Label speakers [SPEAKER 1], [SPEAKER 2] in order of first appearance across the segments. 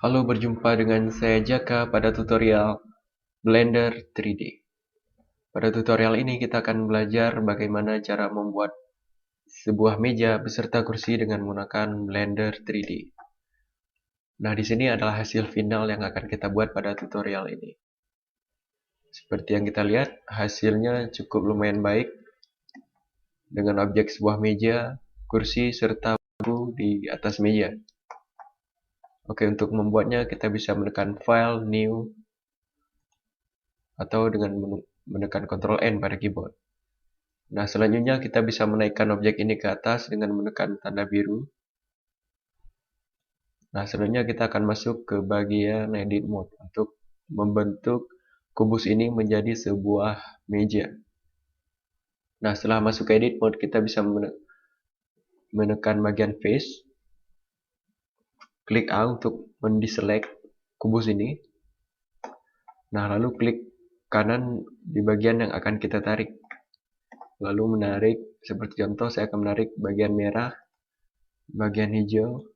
[SPEAKER 1] Halo, berjumpa dengan saya Jaka pada tutorial Blender 3D. Pada tutorial ini kita akan belajar bagaimana cara membuat sebuah meja beserta kursi dengan menggunakan Blender 3D. Nah, di sini adalah hasil final yang akan kita buat pada tutorial ini. Seperti yang kita lihat, hasilnya cukup lumayan baik dengan objek sebuah meja, kursi, serta buku di atas meja. Oke, untuk membuatnya kita bisa menekan File, New, atau dengan menekan Ctrl N pada keyboard. Nah, selanjutnya kita bisa menaikkan objek ini ke atas dengan menekan tanda biru. Nah, selanjutnya kita akan masuk ke bagian Edit Mode untuk membentuk kubus ini menjadi sebuah meja. Nah, setelah masuk ke Edit Mode, kita bisa menekan bagian Face. Klik A untuk mendeselect kubus ini. Nah, lalu klik kanan di bagian yang akan kita tarik. Lalu menarik, seperti contoh saya akan menarik bagian merah, bagian hijau,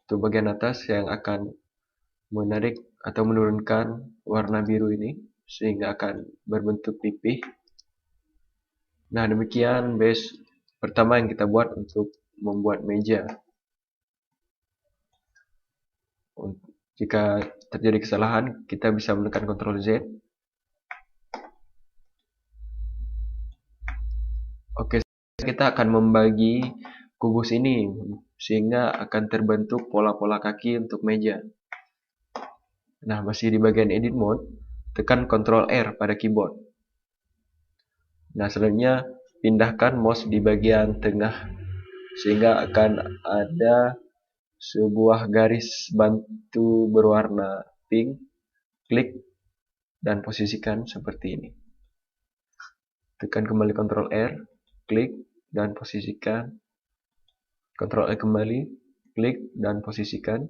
[SPEAKER 1] untuk bagian atas yang akan menarik atau menurunkan warna biru ini sehingga akan berbentuk pipih. Nah, demikian base pertama yang kita buat untuk membuat meja. Jika terjadi kesalahan, kita bisa menekan Ctrl Z. Oke, kita akan membagi kubus ini sehingga akan terbentuk pola-pola kaki untuk meja. Nah, masih di bagian Edit Mode, tekan Ctrl R pada keyboard. Nah, selanjutnya pindahkan mouse di bagian tengah sehingga akan ada sebuah garis bantu berwarna pink. Klik dan posisikan seperti ini. Tekan kembali Ctrl R, klik dan posisikan. Ctrl R kembali, klik dan posisikan.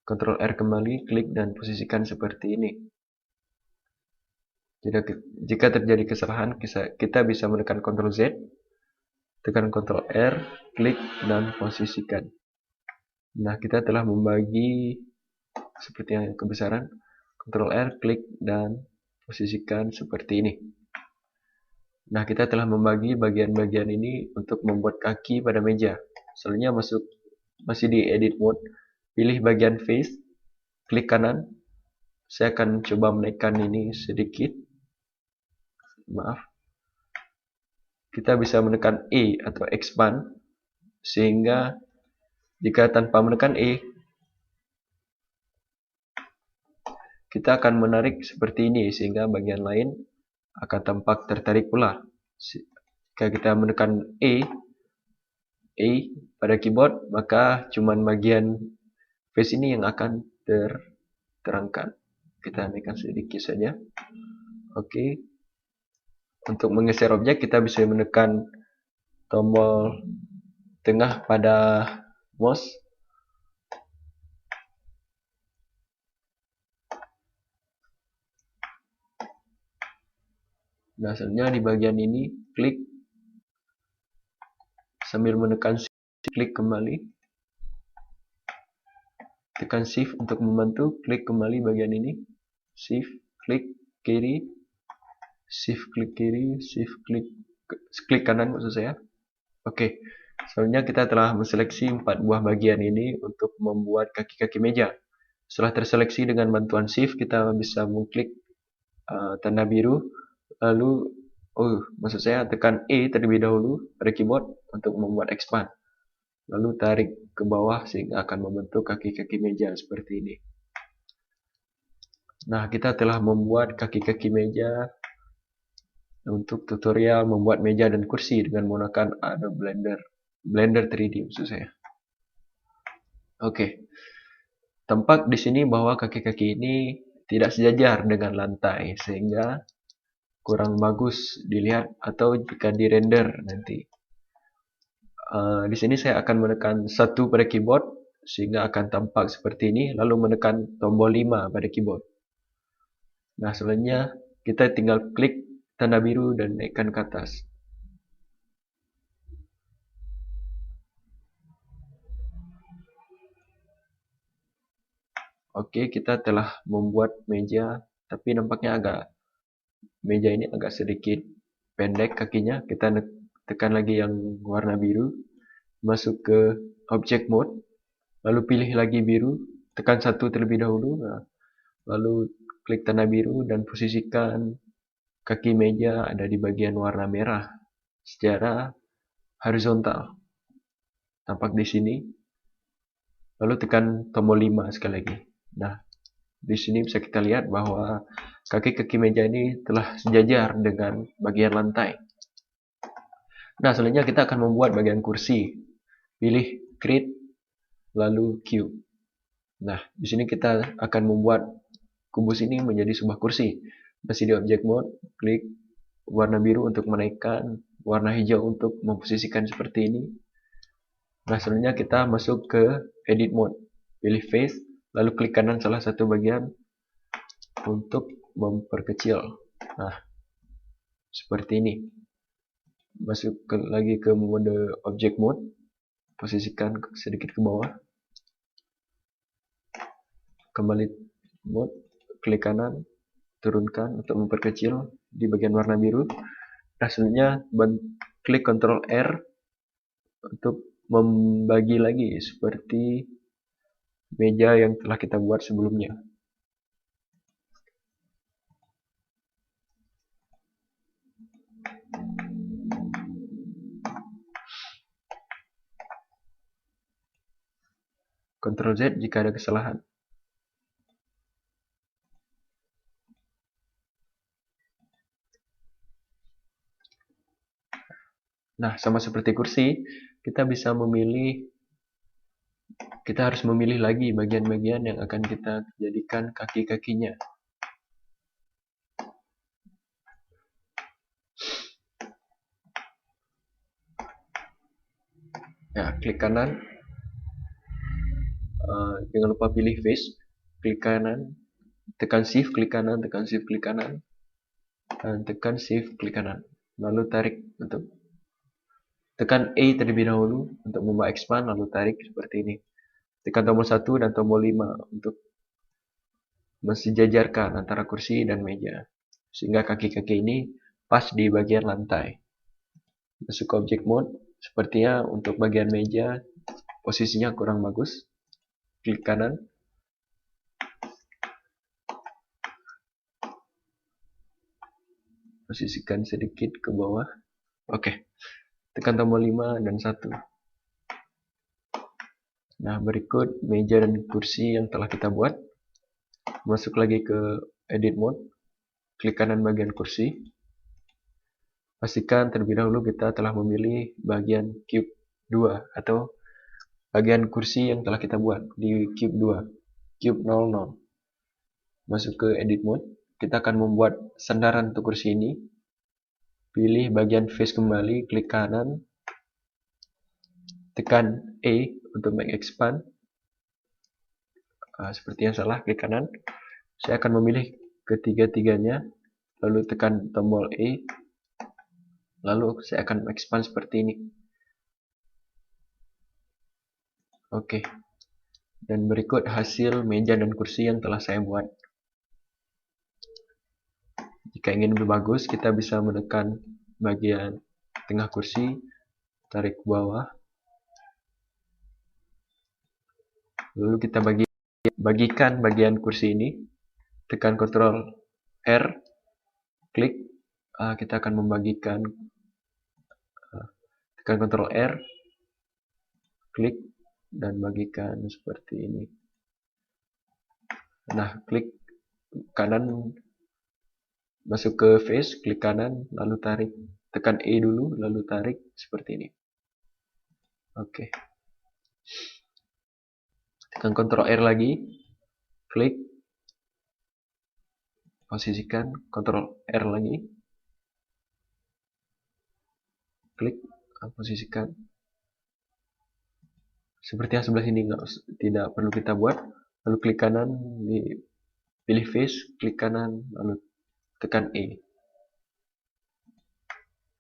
[SPEAKER 1] Ctrl R kembali, klik dan posisikan seperti ini. Jika terjadi kesalahan, kita bisa menekan Ctrl Z, tekan Ctrl R, klik dan posisikan. Nah, kita telah membagi seperti yang kebesaran. Ctrl R, klik dan posisikan seperti ini. Nah, kita telah membagi bagian-bagian ini untuk membuat kaki pada meja. Selanjutnya masih di Edit Mode, pilih bagian Face, klik kanan. Saya akan coba menaikkan ini sedikit. Maaf. Kita bisa menekan E atau Expand, sehingga jika tanpa menekan E, kita akan menarik seperti ini, sehingga bagian lain akan tampak tertarik pula. Jika kita menekan E pada keyboard, maka cuman bagian face ini yang akan terangkat. Kita naikkan sedikit saja. Oke. Untuk menggeser objek, kita bisa menekan tombol tengah pada mouse. Nah, selanjutnya di bagian ini, klik sambil menekan shift, klik kembali. Tekan shift untuk membantu, klik kembali bagian ini. Shift, klik kiri. Shift, klik kiri. Shift, klik kanan maksud saya. Oke, selanjutnya kita telah menseleksi 4 buah bagian ini untuk membuat kaki-kaki meja. Setelah terseleksi dengan bantuan shift, kita bisa mengklik tanda biru. Lalu, maksud saya tekan E terlebih dahulu pada keyboard untuk membuat expand. Lalu tarik ke bawah sehingga akan membentuk kaki-kaki meja seperti ini. Nah, kita telah membuat kaki-kaki meja untuk tutorial membuat meja dan kursi dengan menggunakan Adobe Blender 3D maksud saya. Oke. Tampak di sini bahwa kaki-kaki ini tidak sejajar dengan lantai sehingga kurang bagus dilihat atau jika dirender nanti. Di sini saya akan menekan 1 pada keyboard sehingga akan tampak seperti ini, lalu menekan tombol 5 pada keyboard. Nah, selanjutnya kita tinggal klik tanda biru dan naikkan ke atas. Oke, kita telah membuat meja, tapi nampaknya meja ini agak sedikit pendek kakinya. Kita tekan lagi yang warna biru, masuk ke object mode, lalu pilih lagi biru, tekan satu terlebih dahulu, lalu klik tanda biru dan posisikan kaki meja ada di bagian warna merah secara horizontal. Tampak di sini. Lalu tekan tombol 5 sekali lagi. Nah, di sini bisa kita lihat bahwa kaki-kaki meja ini telah sejajar dengan bagian lantai. Nah, selanjutnya kita akan membuat bagian kursi. Pilih create, lalu cube. Nah, di sini kita akan membuat kubus ini menjadi sebuah kursi. Masih di object mode, klik warna biru untuk menaikkan, warna hijau untuk memposisikan seperti ini. Nah, selanjutnya kita masuk ke edit mode. Pilih face, lalu klik kanan salah satu bagian untuk memperkecil. Nah, seperti ini. Masuk lagi ke mode object mode, posisikan sedikit ke bawah. Kembali mode, klik kanan, turunkan untuk memperkecil di bagian warna biru. Nah, selanjutnya klik Ctrl R untuk membagi lagi seperti meja yang telah kita buat sebelumnya. Ctrl Z jika ada kesalahan. Nah, sama seperti kursi, kita harus memilih lagi bagian-bagian yang akan kita jadikan kaki-kakinya. Ya, klik kanan, jangan lupa pilih face, klik kanan, tekan shift, klik kanan, tekan shift, klik kanan, dan tekan shift, klik kanan. Lalu tarik untuk tekan A terlebih dahulu untuk membuat expand, lalu tarik seperti ini. Tekan tombol 1 dan tombol 5 untuk mensejajarkan antara kursi dan meja, sehingga kaki-kaki ini pas di bagian lantai. Masuk ke object mode, sepertinya untuk bagian meja posisinya kurang bagus. Klik kanan, posisikan sedikit ke bawah. Oke, tekan tombol 5 dan 1. Nah, berikut meja dan kursi yang telah kita buat. Masuk lagi ke edit mode, klik kanan bagian kursi. Pastikan terlebih dahulu kita telah memilih bagian cube 2 atau bagian kursi yang telah kita buat di cube 2, cube 00. Masuk ke edit mode, kita akan membuat sandaran untuk kursi ini. Pilih bagian face kembali, klik kanan, tekan E untuk make expand. Seperti yang salah, klik kanan. Saya akan memilih ketiga-tiganya, lalu tekan tombol E, lalu saya akan expand seperti ini. Oke, dan berikut hasil meja dan kursi yang telah saya buat. Jika ingin lebih bagus, kita bisa menekan bagian tengah kursi, tarik ke bawah, lalu kita bagikan bagian kursi ini, tekan Ctrl R, klik, kita akan membagikan, tekan Ctrl R, klik, dan bagikan seperti ini. Nah, klik kanan, masuk ke face, klik kanan, lalu tarik, tekan E dulu, lalu tarik seperti ini. Oke. Tekan Ctrl R lagi, klik, posisikan, Ctrl R lagi, klik, posisikan. Seperti yang sebelah sini, tidak perlu kita buat. Lalu klik kanan, pilih face, klik kanan, lalu tekan E.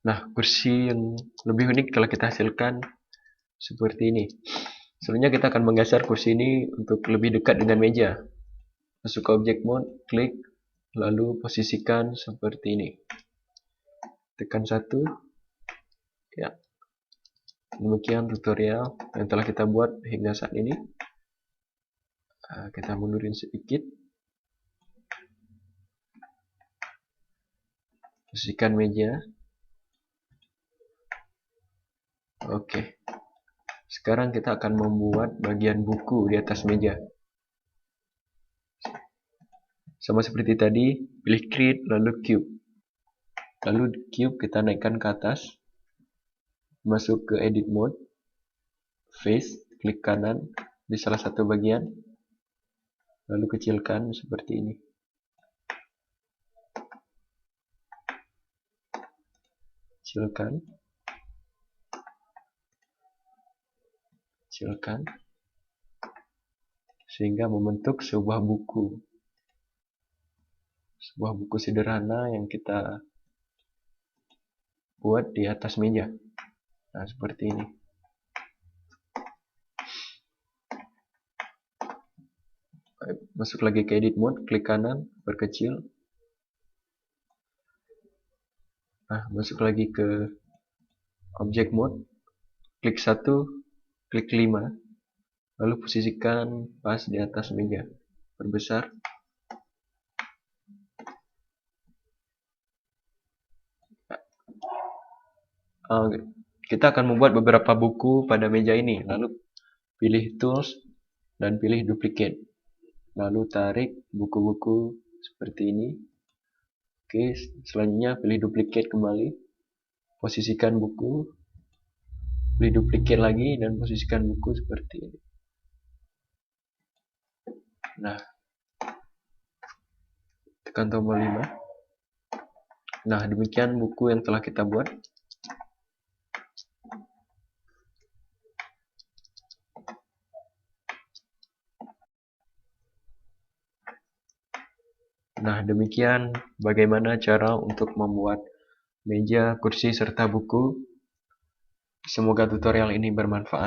[SPEAKER 1] Nah, kursi yang lebih unik telah kita hasilkan seperti ini. Selanjutnya kita akan menggeser kursi ini untuk lebih dekat dengan meja. Masuk ke object mode, klik, lalu posisikan seperti ini. Tekan 1. Ya. Demikian tutorial yang telah kita buat hingga saat ini. Kita mundurin sedikit. Posisikan meja. Oke. Sekarang kita akan membuat bagian buku di atas meja. Sama seperti tadi, pilih create lalu cube. Lalu cube kita naikkan ke atas. Masuk ke edit mode. Face, klik kanan di salah satu bagian. Lalu kecilkan seperti ini. Kecilkan. Sehingga membentuk sebuah buku. Sebuah buku sederhana yang kita buat di atas meja. Nah, seperti ini. Masuk lagi ke edit mode, klik kanan, perkecil. Nah, masuk lagi ke object mode, klik 1, klik 5, lalu posisikan pas di atas meja. Perbesar. Kita akan membuat beberapa buku pada meja ini. Lalu pilih tools dan pilih duplicate. Lalu tarik buku-buku seperti ini. Oke, selanjutnya pilih duplicate kembali. Posisikan buku. Pilih duplicate lagi dan posisikan buku seperti ini. Nah, tekan tombol 5. Nah, demikian buku yang telah kita buat. Nah, demikian bagaimana cara untuk membuat meja, kursi, serta buku. Semoga tutorial ini bermanfaat.